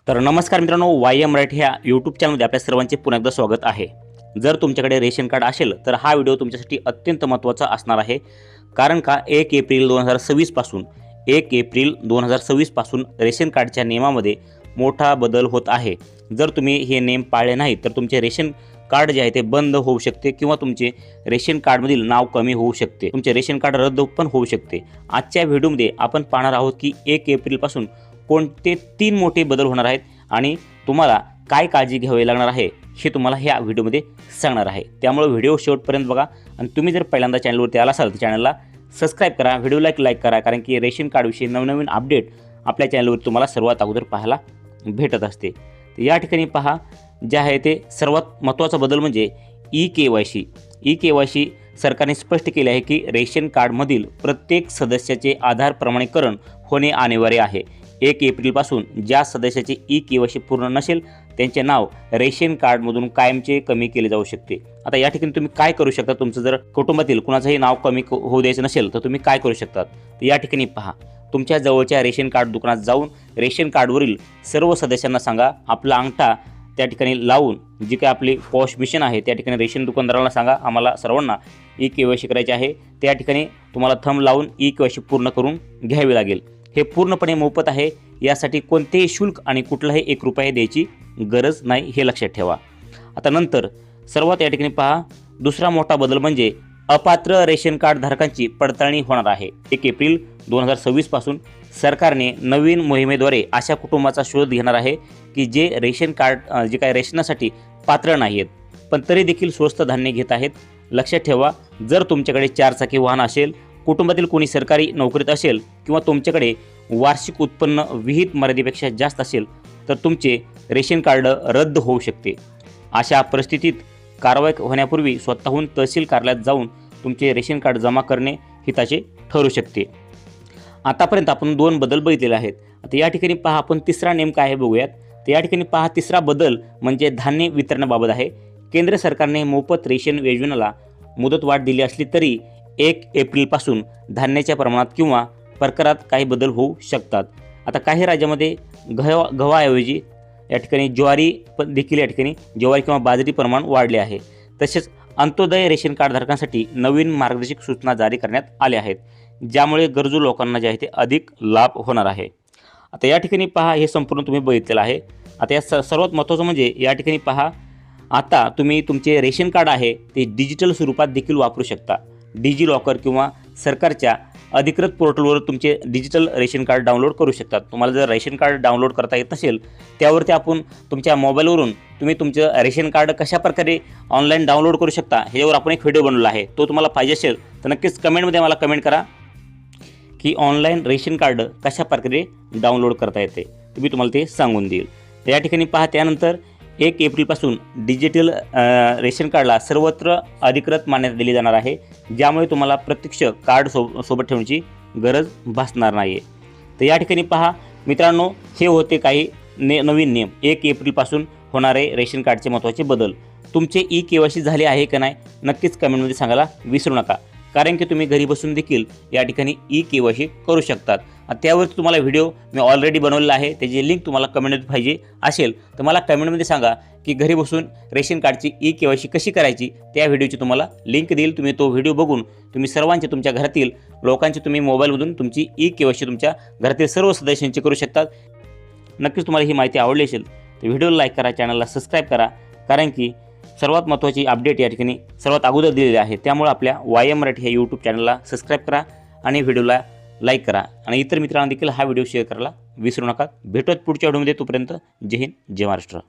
तर नमस्कार मित्रांनो, वाय मराठी ह्या यूट्यूब चॅनलमध्ये आपल्या सर्वांचे पुन्हा एकदा स्वागत आहे। जर तुमच्याकडे रेशन कार्ड असेल तर हा व्हिडिओ तुमच्यासाठी अत्यंत महत्त्वाचा असणार आहे। कारण का 1 एप्रिल 2026 पासून रेशन कार्डच्या नियमामध्ये मोठा बदल होत आहे। जर तुम्ही हे नियम पाळले नाही तर तुमचे रेशन कार्ड जे आहे ते बंद होऊ शकते किंवा तुमचे रेशन कार्डमधील नाव कमी होऊ शकते, तुमचे रेशन कार्ड रद्द पण होऊ शकते। आजच्या व्हिडिओमध्ये आपण पाहणार आहोत की 1 एप्रिल पासून कोणते 3 मोठे बदल होणार आहेत आणि तुम्हाला काय काळजी घ्यावी लागणार आहे हे तुम्हाला ह्या व्हिडिओमध्ये सांगणार आहे। त्यामुळे व्हिडिओ शेवटपर्यंत बघा आणि तुम्ही जर पहिल्यांदा चॅनलवरती आला असाल तर चॅनलला सबस्क्राइब करा, व्हिडिओला लाईक करा, कारण की रेशन कार्डविषयी नवनवीन अपडेट आपल्या चॅनलवर तुम्हाला सर्वात अगोदर पाहायला भेटत असते। तर या ठिकाणी पहा, जे आहे ते सर्वात महत्त्वाचा बदल म्हणजे ई-के-वाय-सी सरकारने स्पष्ट केले आहे की रेशन कार्डमधील प्रत्येक सदस्याचे आधार प्रमाणीकरण होणे अनिवार्य आहे। 1 एप्रिलपासून ज्या सदस्याचे ई-के-वाय-सी पूर्ण नसेल त्यांचे नाव रेशन कार्डमधून कायमचे कमी केले जाऊ शकते। आता या ठिकाणी तुम्ही काय करू शकता, तुमचं जर कुटुंबातील कुणाचंही नाव कमी होऊ द्यायचं नसेल तर तुम्ही काय करू शकता। तर या ठिकाणी पहा, तुमच्या जवळच्या रेशन कार्ड दुकानात जाऊन रेशन कार्डवरील सर्व सदस्यांना सांगा, आपला अंगठा त्या ठिकाणी लावून जी काही आपली पॉश मिशन आहे त्या ठिकाणी रेशन दुकानदाराला सांगा, आम्हाला सर्वांना ई-के-वाय-सी करायचे आहे। त्या ठिकाणी तुम्हाला थंब लावून ई-के-वाय-सी पूर्ण करून घ्यावी लागेल। हे पूर्णपणे मोफत आहे, यासाठी कोणतेही शुल्क आणि कुठलाही 1 रुपया द्यायची गरज नाही, हे लक्षात ठेवा। आता नंतर सर्वात या ठिकाणी पहा, दुसरा मोठा बदल म्हणजे अपात्र रेशन कार्ड धारकांची पडताळणी होणार आहे। 1 एप्रिल 2026 पासून सरकारने नवीन मोहिमेद्वारे अशा कुटुंबाचा शोध घेणार आहे की जे रेशन कार्ड जे काही रेशनासाठी पात्र नाही आहेत पण तरी देखील स्वस्त धान्य घेत आहेत। लक्षात ठेवा, जर तुमच्याकडे 4 चाकी वाहन असेल, कुटुंबातील कोणी सरकारी नोकरीत असेल किंवा तुमच्याकडे वार्षिक उत्पन्न विहित मर्यादेपेक्षा जास्त असेल तर तुमचे रेशन कार्ड रद्द होऊ शकते। अशा परिस्थितीत कारवाई होण्यापूर्वी स्वतःहून तहसील कार्यालयात जाऊन तुमचे रेशन कार्ड जमा करणे हिताचे ठरू शकते। आतापर्यंत आपण 2 बदल बघितलेले आहेत। आता या ठिकाणी पहा, आपण तिसरा नेम काय आहे बघूयात। तर या ठिकाणी पहा, तिसरा बदल म्हणजे धान्य वितरणाबाबत आहे। केंद्र सरकारने मोफत रेशन योजनेला मुदतवाढ दिली असली तरी 1 एप्रिलपासून धान्याच्या प्रमाणात किंवा प्रकारात काही बदल होऊ शकतात। आता काही राज्यामध्ये गव्हाऐवजी या ठिकाणी ज्वारी पण देखील या ठिकाणी ज्वारी किंवा बाजरी प्रमाण वाढले आहे। तसेच अंत्योदय रेशन कार्डधारकांसाठी नवीन मार्गदर्शक सूचना जारी करण्यात आल्या आहेत, ज्यामुळे गरजू लोकांना जे आहे ते अधिक लाभ होणार आहे। आता या ठिकाणी पहा, हे संपूर्ण तुम्ही बघितलेलं आहे। आता या सर्वात महत्त्वाचं म्हणजे या ठिकाणी पहा, आता तुम्ही तुमचे रेशन कार्ड आहे ते डिजिटल स्वरूपात देखील वापरू शकता। डिजी लॉकर किंवा सरकारच्या अधिकृत पोर्टलवर तुमचे डिजिटल रेशन कार्ड डाउनलोड करू शकतात। तुम्हाला जर रेशन कार्ड डाउनलोड करता येत नसेल त्यावरती आपण तुमच्या मोबाईलवरून तुम्ही तुमचं रेशन कार्ड कशाप्रकारे ऑनलाईन डाउनलोड करू शकता ह्यावर आपण एक व्हिडिओ बनवला आहे, तो तुम्हाला पाहिजे असेल तर नक्कीच कमेंटमध्ये मला कमेंट करा की ऑनलाईन रेशन कार्ड कशाप्रकारे डाउनलोड करता येते, मी तुम्हाला ते सांगून देईल। तर या ठिकाणी पहा, त्यानंतर 1 एप्रिलपासून डिजिटल रेशन कार्डला सर्वत्र अधिकृत मान्यता दिली जाणार आहे, ज्यामुळे तुम्हाला प्रत्यक्ष कार्ड सोबत ठेवण्याची गरज भासणार नाही आहे। तर या ठिकाणी पहा मित्रांनो, हे होते काही नवीन नियम 1 एप्रिलपासून होणारे रेशन कार्डचे महत्त्वाचे बदल। तुमचे ई-के-वाय-सी झाले आहे का नाही नक्कीच कमेंटमध्ये सांगायला विसरू नका, कारण की तुम्ही घरी बसून देखील या ठिकाणी ई-के-वाय-सी करू शकतात। त्यावर तुम्हाला व्हिडिओ मी ऑलरेडी बनवलेला आहे, त्याची लिंक तुम्हाला कमेंटमध्ये पाहिजे असेल तर मला कमेंटमध्ये सांगा की घरी बसून रेशन कार्डची ई-के-वाय-सी कशी करायची, त्या व्हिडिओची तुम्हाला लिंक देईल। तुम्ही तो व्हिडिओ बघून तुम्ही सर्वांचे, तुमच्या घरातील लोकांची तुम्ही मोबाईलमधून तुमची ई-के-वाय-सी तुमच्या घरातील सर्व सदस्यांची करू शकतात। नक्कीच तुम्हाला ही माहिती आवडली असेल तर व्हिडिओला लाईक करा, चॅनलला सबस्क्राईब करा, कारण की सर्वात महत्त्वाची अपडेट या ठिकाणी सर्वात अगोदर दिलेली आहे। त्यामुळे आपल्या वाय मराठी ह्या यूट्यूब चॅनलला सबस्क्राईब करा आणि व्हिडिओला लाईक करा आणि इतर मित्रांना देखील हा व्हिडिओ शेअर करायला विसरू नका। भेटूयात पुढच्या व्हिडिओमध्ये, तोपर्यंत जय हिंद, जय महाराष्ट्र।